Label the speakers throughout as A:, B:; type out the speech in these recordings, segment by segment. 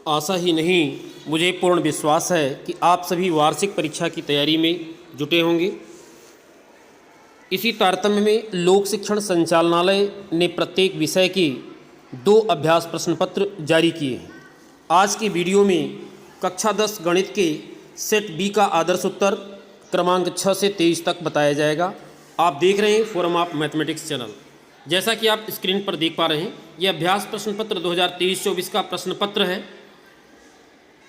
A: आशा ही नहीं, मुझे पूर्ण विश्वास है कि आप सभी वार्षिक परीक्षा की तैयारी में जुटे होंगे। इसी तारतम्य में लोक शिक्षण संचालनालय ने प्रत्येक विषय के 2 अभ्यास प्रश्न पत्र जारी किए हैं। आज की वीडियो में कक्षा 10 गणित के सेट बी का आदर्श उत्तर क्रमांक 6 से 23 तक बताया जाएगा। आप देख रहे हैं फोरम ऑफ मैथमेटिक्स चैनल। जैसा कि आप स्क्रीन पर देख पा रहे हैं, यह अभ्यास प्रश्न पत्र 2023-24 का प्रश्न पत्र है।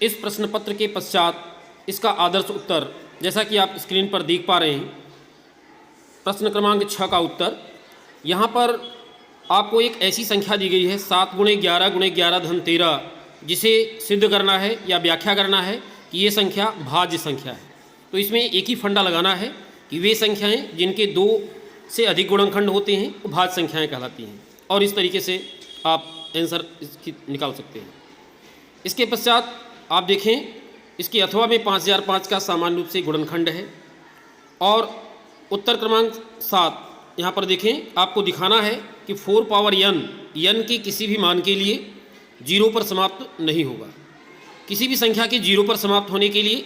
A: इस प्रश्न पत्र के पश्चात इसका आदर्श उत्तर, जैसा कि आप स्क्रीन पर देख पा रहे हैं, प्रश्न क्रमांक 6 का उत्तर। यहाँ पर आपको एक ऐसी संख्या दी गई है 7 × 11 × 11 धन 13, जिसे सिद्ध करना है या व्याख्या करना है कि ये संख्या भाज्य संख्या है। तो इसमें एक ही फंडा लगाना है कि वे संख्याएं जिनके 2 से अधिक गुणनखंड होते हैं वो भाज्य संख्याएं कहलाती हैं, और इस तरीके से आप आंसर इसकी निकाल सकते हैं। इसके पश्चात आप देखें, इसके अथवा में 5005 का सामान्य रूप से गुणनखंड है। और उत्तर क्रमांक 7 यहाँ पर देखें, आपको दिखाना है कि 4 पावर n के किसी भी मान के लिए 0 पर समाप्त नहीं होगा। किसी भी संख्या के 0 पर समाप्त होने के लिए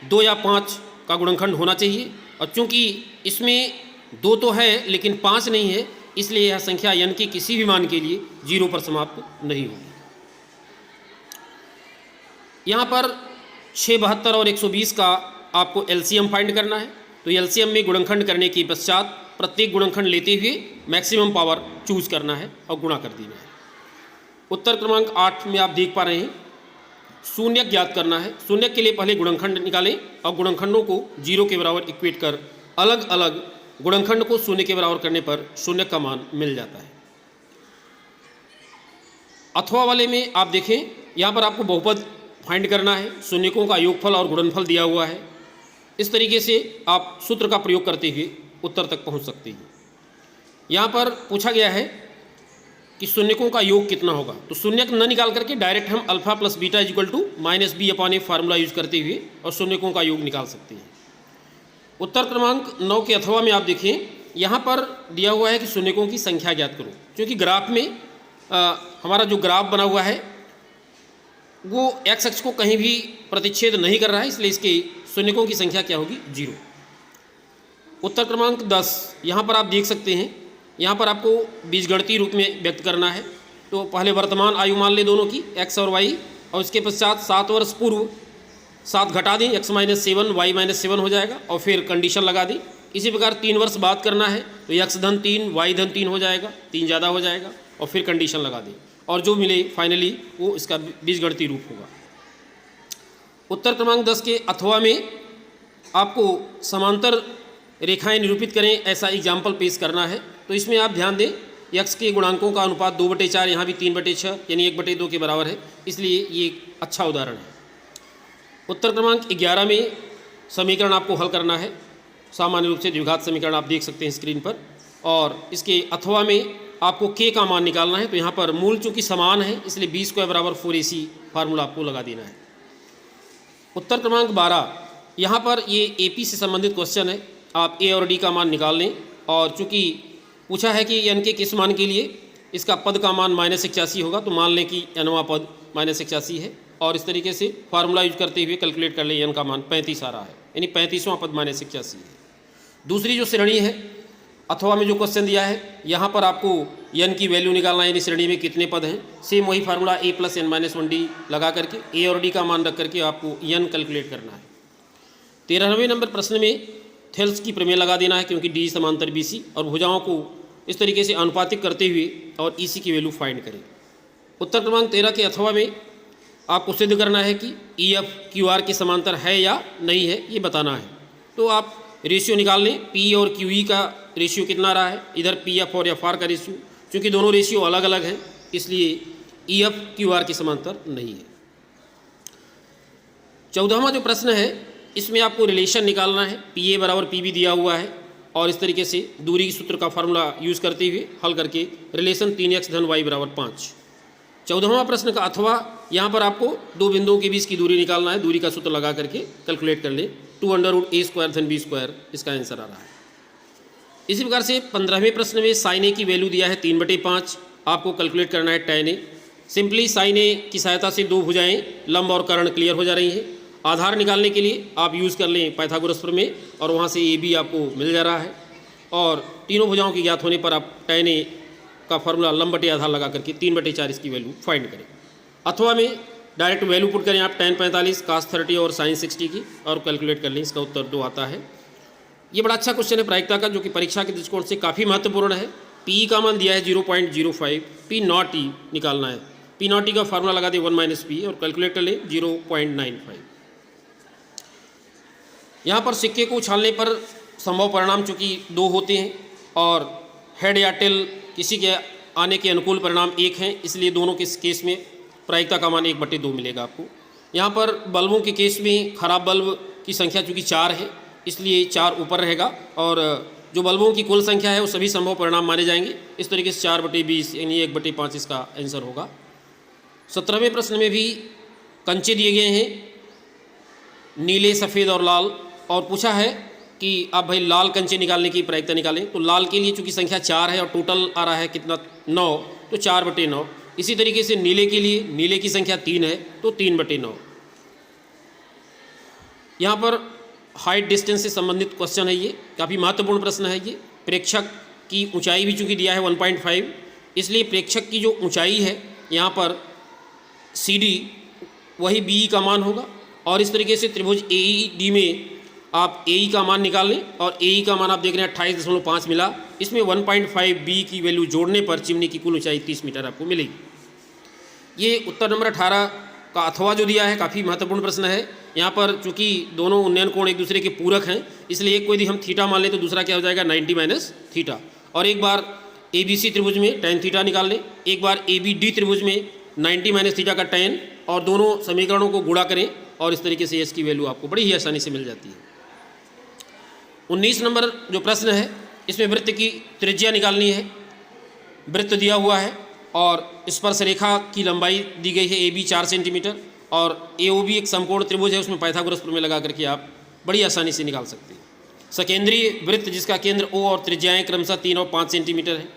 A: 2 या 5 का गुणनखंड होना चाहिए, और चूंकि इसमें 2 तो है लेकिन 5 नहीं है, इसलिए यह संख्या n के किसी भी मान के लिए 0 पर समाप्त नहीं होगी। यहाँ पर 6, 72 और 120 का आपको एलसीएम फाइंड करना है। तो एलसीएम में गुणनखंड करने के पश्चात प्रत्येक गुणनखंड लेते हुए मैक्सिमम पावर चूज करना है और गुणा कर देना है। उत्तर क्रमांक 8 में आप देख पा रहे हैं, शून्यक ज्ञात करना है। शून्यक के लिए पहले गुणनखंड निकालें और गुणनखंडों को 0 के बराबर इक्वेट कर अलग अलग गुणनखंड को 0 के बराबर करने पर शून्यक का मान मिल जाता है। अथवा वाले में आप देखें, यहाँ पर आपको बहुपद फाइंड करना है। शून्यकों का योगफल और गुणनफल दिया हुआ है। इस तरीके से आप सूत्र का प्रयोग करते हुए उत्तर तक पहुँच सकते हैं। यहाँ पर पूछा गया है कि शून्यकों का योग कितना होगा। तो शून्यक न निकाल करके डायरेक्ट हम alpha plus beta is equal to -b/a formula use करते हुए और शून्यकों का योग निकाल सकते हैं। उत्तर क्रमांक 9 के अथवा में आप देखें, यहाँ पर दिया हुआ है कि शून्यकों की संख्या ज्ञात करो। क्योंकि ग्राफ में हमारा जो ग्राफ बना हुआ है वो एक्स अक्ष को कहीं भी प्रतिच्छेद नहीं कर रहा है, इसलिए इसके शून्यकों की संख्या क्या होगी? 0। उत्तर क्रमांक 10, यहाँ पर आप देख सकते हैं, यहाँ पर आपको बीजगणितीय रूप में व्यक्त करना है। तो पहले वर्तमान आयु मान ले दोनों की, x और y, और इसके पश्चात 7 वर्ष पूर्व 7 घटा दें, x - 7 y - 7 हो जाएगा, और फिर कंडीशन लगा दें। इसी प्रकार 3 वर्ष बाद करना है तो x धन 3 y धन 3 हो जाएगा, 3 ज़्यादा हो जाएगा, और फिर कंडीशन लगा दें, और जो मिले फाइनली वो इसका बीजगणितीय रूप होगा। उत्तर क्रमांक 10 के अथवा में आपको समांतर रेखाएं निरूपित करें ऐसा एग्जाम्पल पेश करना है। तो इसमें आप ध्यान दें, x के गुणांकों का अनुपात 2/4, यहाँ भी 3/6 यानी 1/2 के बराबर है, इसलिए ये एक अच्छा उदाहरण है। उत्तर क्रमांक 11 में समीकरण आपको हल करना है। सामान्य रूप से द्विघात समीकरण आप देख सकते हैं स्क्रीन पर, और इसके अथवा में आपको k का मान निकालना है। तो यहाँ पर मूल चूँकि समान है, इसलिए b² = 4ac फार्मूला आपको लगा देना है। उत्तर क्रमांक 12, यहाँ पर ये AP से संबंधित क्वेश्चन है। आप a और d का मान निकाल लें, और चूँकि पूछा है कि n के किस मान के लिए इसका पद का मान -81 होगा, तो मान लें कि nवां पद -81 है, और इस तरीके से फार्मूला यूज करते हुए कैलकुलेट कर लें। n का मान 35 आ रहा है, यानी 35वां पद -81 है। दूसरी जो श्रेणी है, अथवा में जो क्वेश्चन दिया है, यहाँ पर आपको n की वैल्यू निकालना है, यानी श्रेणी में कितने पद हैं। सेम वही फार्मूला a + n - 1d लगा करके a और d का मान रख करके आपको n कैलकुलेट करना है। 13वें नंबर प्रश्न में थेल्स की प्रमेय लगा देना है, क्योंकि d समांतर BC, और भुजाओं को इस तरीके से अनुपातिक करते हुए और EC की वैल्यू फाइंड करें। उत्तर क्रमांक 13 के अथवा में आपको सिद्ध करना है कि EF QR के समांतर है या नहीं है, ये बताना है। तो आप रेशियो निकाल लें, P और QE का रेशियो कितना रहा है, इधर PF और FR का रेशियो। चूँकि दोनों रेशियो अलग अलग हैं, इसलिए EF QR के समांतर नहीं है। 14वां जो प्रश्न है, इसमें आपको रिलेशन निकालना है। PA = PB दिया हुआ है, और इस तरीके से दूरी के सूत्र का फार्मूला यूज़ करते हुए हल करके रिलेशन 3x धन y = 5। 14वां प्रश्न का अथवा, यहाँ पर आपको 2 बिंदुओं के बीच की दूरी निकालना है। दूरी का सूत्र लगा करके कैलकुलेट कर लें, 2√a² धन b², इसका आंसर आ रहा है। इसी प्रकार से 15वें प्रश्न में sin a की वैल्यू दिया है 3/5, आपको कैलकुलेट करना है tan a। सिंपली साइन ए की सहायता से दो भुजाएं लंब और कर्ण क्लियर हो जा रही हैं। आधार निकालने के लिए आप यूज़ कर लें पाइथागोरस प्रमेय और वहाँ से ए बी आपको मिल जा रहा है। और तीनों भुजाओं की ज्ञात होने पर आप tan a का फॉर्मूला लंब बटे आधार लगा करके 3/4 इसकी वैल्यू फाइंड करें। अथवा में डायरेक्ट वैल्यू पुट करें आप tan 45 cos 30 और sin 60 की और कैलकुलेट कर लें, इसका उत्तर 2 आता है। ये बड़ा अच्छा क्वेश्चन है प्रायिकता का, जो कि परीक्षा के दृष्टिकोण से काफ़ी महत्वपूर्ण है। पी का मान दिया है 0.05, पी नॉट ई निकालना है। पी नॉट ई का फार्मूला लगा दे 1 - पी और कैलकुलेट कर लें 0.95। यहाँ पर सिक्के को उछालने पर संभव परिणाम चूँकि 2 होते हैं और हेड या टेल किसी के आने के अनुकूल परिणाम 1 हैं, इसलिए दोनों के केस में प्रायिकता का मान 1/2 मिलेगा आपको। यहाँ पर बल्बों के केस में खराब बल्ब की संख्या चूँकि 4 है, इसलिए 4 ऊपर रहेगा और जो बल्बों की कुल संख्या है वो सभी संभव परिणाम माने जाएंगे। इस तरीके से 4/20 यानी 1/5 इसका आंसर होगा। 17वें प्रश्न में भी कंचे दिए गए हैं नीले, सफ़ेद और लाल, और पूछा है कि आप भाई लाल कंचे निकालने की प्रायिकता निकालें। तो लाल के लिए चूँकि संख्या 4 है और टोटल आ रहा है कितना 9, तो 4/9। इसी तरीके से नीले के लिए नीले की संख्या 3 है तो 3/9। यहाँ पर हाइट डिस्टेंस से संबंधित क्वेश्चन है, ये काफ़ी महत्वपूर्ण प्रश्न है। ये प्रेक्षक की ऊंचाई भी चूँकि दिया है 1.5, इसलिए प्रेक्षक की जो ऊंचाई है यहाँ पर CD वही BE का मान होगा। और इस तरीके से त्रिभुज AED में आप AE का मान निकाल लें और AE का मान आप देख रहे हैं 28.5 मिला। इसमें 1.5 BE की वैल्यू जोड़ने पर चिमनी की कुल ऊंचाई 30 मीटर आपको मिलेगी। ये उत्तर नंबर 18 का अथवा जो दिया है काफ़ी महत्वपूर्ण प्रश्न है। यहाँ पर चूँकि दोनों उन्नयन कोण एक दूसरे के पूरक हैं, इसलिए एक को यदि हम थीटा मान लें तो दूसरा क्या हो जाएगा 90 - थीटा। और एक बार ABC त्रिभुज में tan थीटा निकाल लें, एक बार ABD त्रिभुज में 90 - थीटा का tan, और दोनों समीकरणों को गुणा करें और इस तरीके से S की वैल्यू आपको बड़ी ही आसानी से मिल जाती है। 19 नंबर जो प्रश्न है इसमें वृत्त की त्रिज्या निकालनी है। वृत्त दिया हुआ है और स्पर्श रेखा की लंबाई दी गई है AB 4 सेंटीमीटर और AOB एक समकोण त्रिभुज है, उसमें पाइथागोरस प्रमेय लगा करके आप बड़ी आसानी से निकाल सकते हैं। सकेंद्रीय वृत्त जिसका केंद्र O और त्रिज्याएँ क्रमशः 3 और 5 सेंटीमीटर है।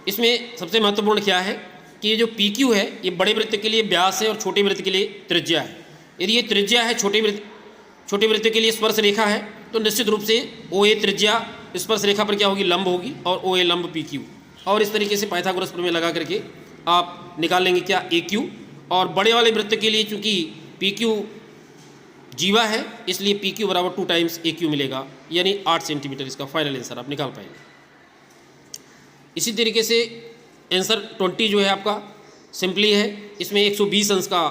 A: इसमें सबसे महत्वपूर्ण क्या है कि ये जो PQ है ये बड़े वृत्त के लिए व्यास है और छोटे वृत्त के लिए त्रिज्या है। यदि ये त्रिज्या है छोटे वृत्त के लिए स्पर्श रेखा है तो निश्चित रूप से OA त्रिज्या स्पर्श रेखा पर क्या होगी, लंब होगी, और OA लंब PQ। और इस तरीके से पाइथागोरस प्रमेय लगा करके आप निकाल लेंगे क्या AQ। और बड़े वाले वृत्त के लिए चूँकि PQ जीवा है इसलिए PQ बराबर 2 टाइम्स AQ मिलेगा, यानी 8 सेंटीमीटर इसका फाइनल आंसर आप निकाल पाएंगे। इसी तरीके से आंसर 20 जो है आपका सिंपली है, इसमें 120 अंश का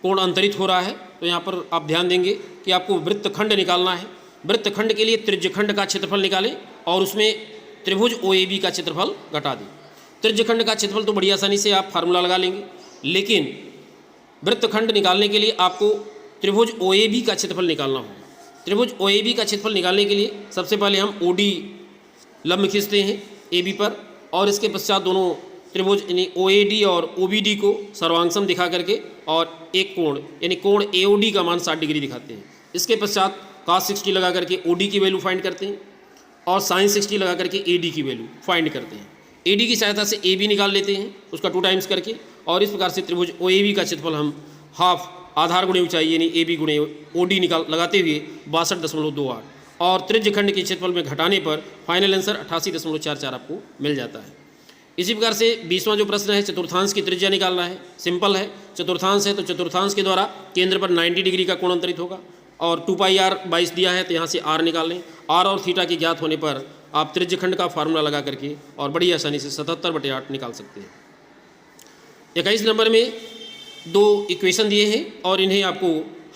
A: कोण अंतरित हो रहा है। तो यहाँ पर आप ध्यान देंगे कि आपको वृत्तखंड निकालना है। वृत्तखंड के लिए त्रिज्यखंड का क्षेत्रफल निकालें और उसमें त्रिभुज OAB का क्षेत्रफल घटा दें। त्रिज्यखंड का क्षेत्रफल तो बड़ी आसानी से आप फार्मूला लगा लेंगे, लेकिन वृत्तखंड निकालने के लिए आपको त्रिभुज OAB का क्षेत्रफल निकालना होगा। त्रिभुज OAB का क्षेत्रफल निकालने के लिए सबसे पहले हम OD लंब खींचते हैं AB पर, और इसके पश्चात दोनों त्रिभुज यानी OAD और OBD को सर्वांगसम दिखा करके और एक कोण यानी कोण AOD का मान 60 डिग्री दिखाते हैं। इसके पश्चात cos 60 लगा करके OD की वैल्यू फाइंड करते हैं और sin 60 लगा करके AD की वैल्यू फाइंड करते हैं। AD की सहायता से AB निकाल लेते हैं उसका 2 टाइम्स करके, और इस प्रकार से त्रिभुज OAB का क्षेत्रफल हम हाफ आधार गुणे ऊंचाई यानी AB गुणे OD निकाल लगाते हुए 62.28 और त्रिज्यखंड के क्षेत्रफल में घटाने पर फाइनल आंसर 88.44 आपको मिल जाता है। इसी प्रकार से 20वां जो प्रश्न है चतुर्थांश की त्रिज्या निकालना है। सिंपल है, चतुर्थांश है तो चतुर्थांश के द्वारा केंद्र पर 90 डिग्री का कोण अंतरित होगा और 2πr 22 दिया है तो यहाँ से r निकाल लें। r और थीटा की ज्ञात होने पर आप त्रिज्यखंड का फार्मूला लगा करके और बड़ी आसानी से 77/8 निकाल सकते हैं। 21 नंबर में 2 इक्वेशन दिए हैं और इन्हें आपको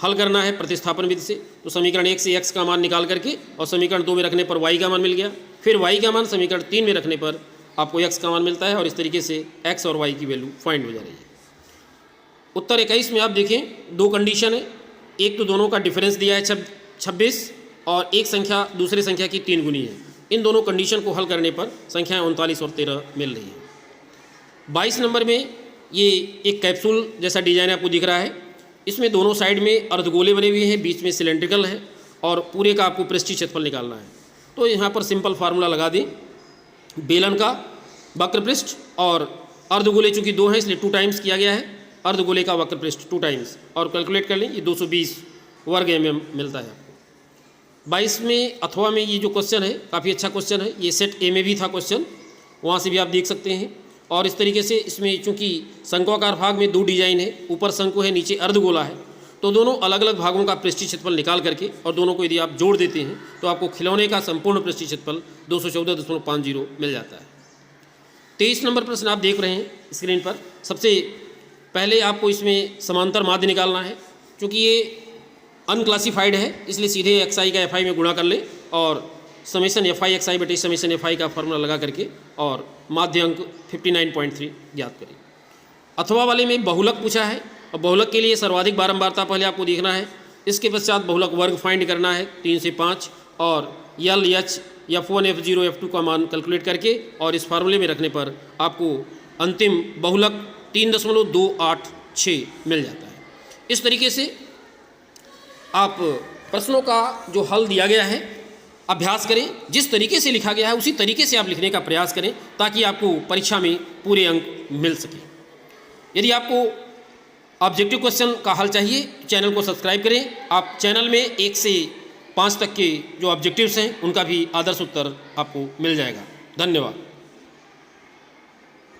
A: हल करना है प्रतिस्थापन विधि से। तो समीकरण 1 से x का मान निकाल करके और समीकरण 2 में रखने पर y का मान मिल गया, फिर y का मान समीकरण 3 में रखने पर आपको x का मान मिलता है और इस तरीके से x और y की वैल्यू फाइंड हो जा रही है। उत्तर 21 में आप देखें 2 कंडीशन है, एक तो दोनों का डिफरेंस दिया है 26 और एक संख्या दूसरे संख्या की 3 गुनी है। इन दोनों कंडीशन को हल करने पर संख्याएँ 39 और 13 मिल रही है। 22 नंबर में ये एक कैप्सूल जैसा डिजाइन आपको दिख रहा है, इसमें दोनों साइड में अर्धगोले बने हुए हैं, बीच में सिलेंड्रिकल है और पूरे का आपको पृष्ठीय क्षेत्रफल निकालना है। तो यहाँ पर सिंपल फार्मूला लगा दें, बेलन का वक्र पृष्ठ और अर्धगोले चूंकि 2 हैं इसलिए 2 टाइम्स किया गया है, अर्धगोले का वक्र पृष्ठ 2 टाइम्स, और कैलकुलेट कर लें, ये 220 वर्ग mm मिलता है आपको। 22वें अथवा में ये जो क्वेश्चन है काफ़ी अच्छा क्वेश्चन है, ये सेट ए में भी था क्वेश्चन, वहाँ से भी आप देख सकते हैं। और इस तरीके से इसमें चूंकि शंक्वाकार भाग में 2 डिजाइन है, ऊपर शंकु है नीचे अर्धगोला है, तो दोनों अलग अलग भागों का पृष्ठीय क्षेत्रफल निकाल करके और दोनों को यदि आप जोड़ देते हैं तो आपको खिलौने का संपूर्ण पृष्ठीय क्षेत्रफल 214.50 मिल जाता है। 23 नंबर प्रश्न आप देख रहे हैं स्क्रीन पर। सबसे पहले आपको इसमें समांतर माध्य निकालना है, क्योंकि ये अनक्लासिफाइड है इसलिए सीधे XI का FI में गुणा कर लें और समेशन FI XI बटे समेशन FI का फॉर्मूला लगा करके और माध्य अंक 59.3 ज्ञात करें। अथवा वाले में बहुलक पूछा है और बहुलक के लिए सर्वाधिक बारंबारता पहले आपको देखना है, इसके पश्चात बहुलक वर्ग फाइंड करना है 3 से 5 और LH F1 F0 F2 का मान कैलकुलेट करके और इस फार्मूले में रखने पर आपको अंतिम बहुलक 3.286 मिल जाता है। इस तरीके से आप प्रश्नों का जो हल दिया गया है अभ्यास करें, जिस तरीके से लिखा गया है उसी तरीके से आप लिखने का प्रयास करें ताकि आपको परीक्षा में पूरे अंक मिल सके। यदि आपको ऑब्जेक्टिव क्वेश्चन का हल चाहिए तो चैनल को सब्सक्राइब करें। आप चैनल में 1 से 5 तक के जो ऑब्जेक्टिव्स हैं उनका भी आदर्श उत्तर आपको मिल जाएगा। धन्यवाद।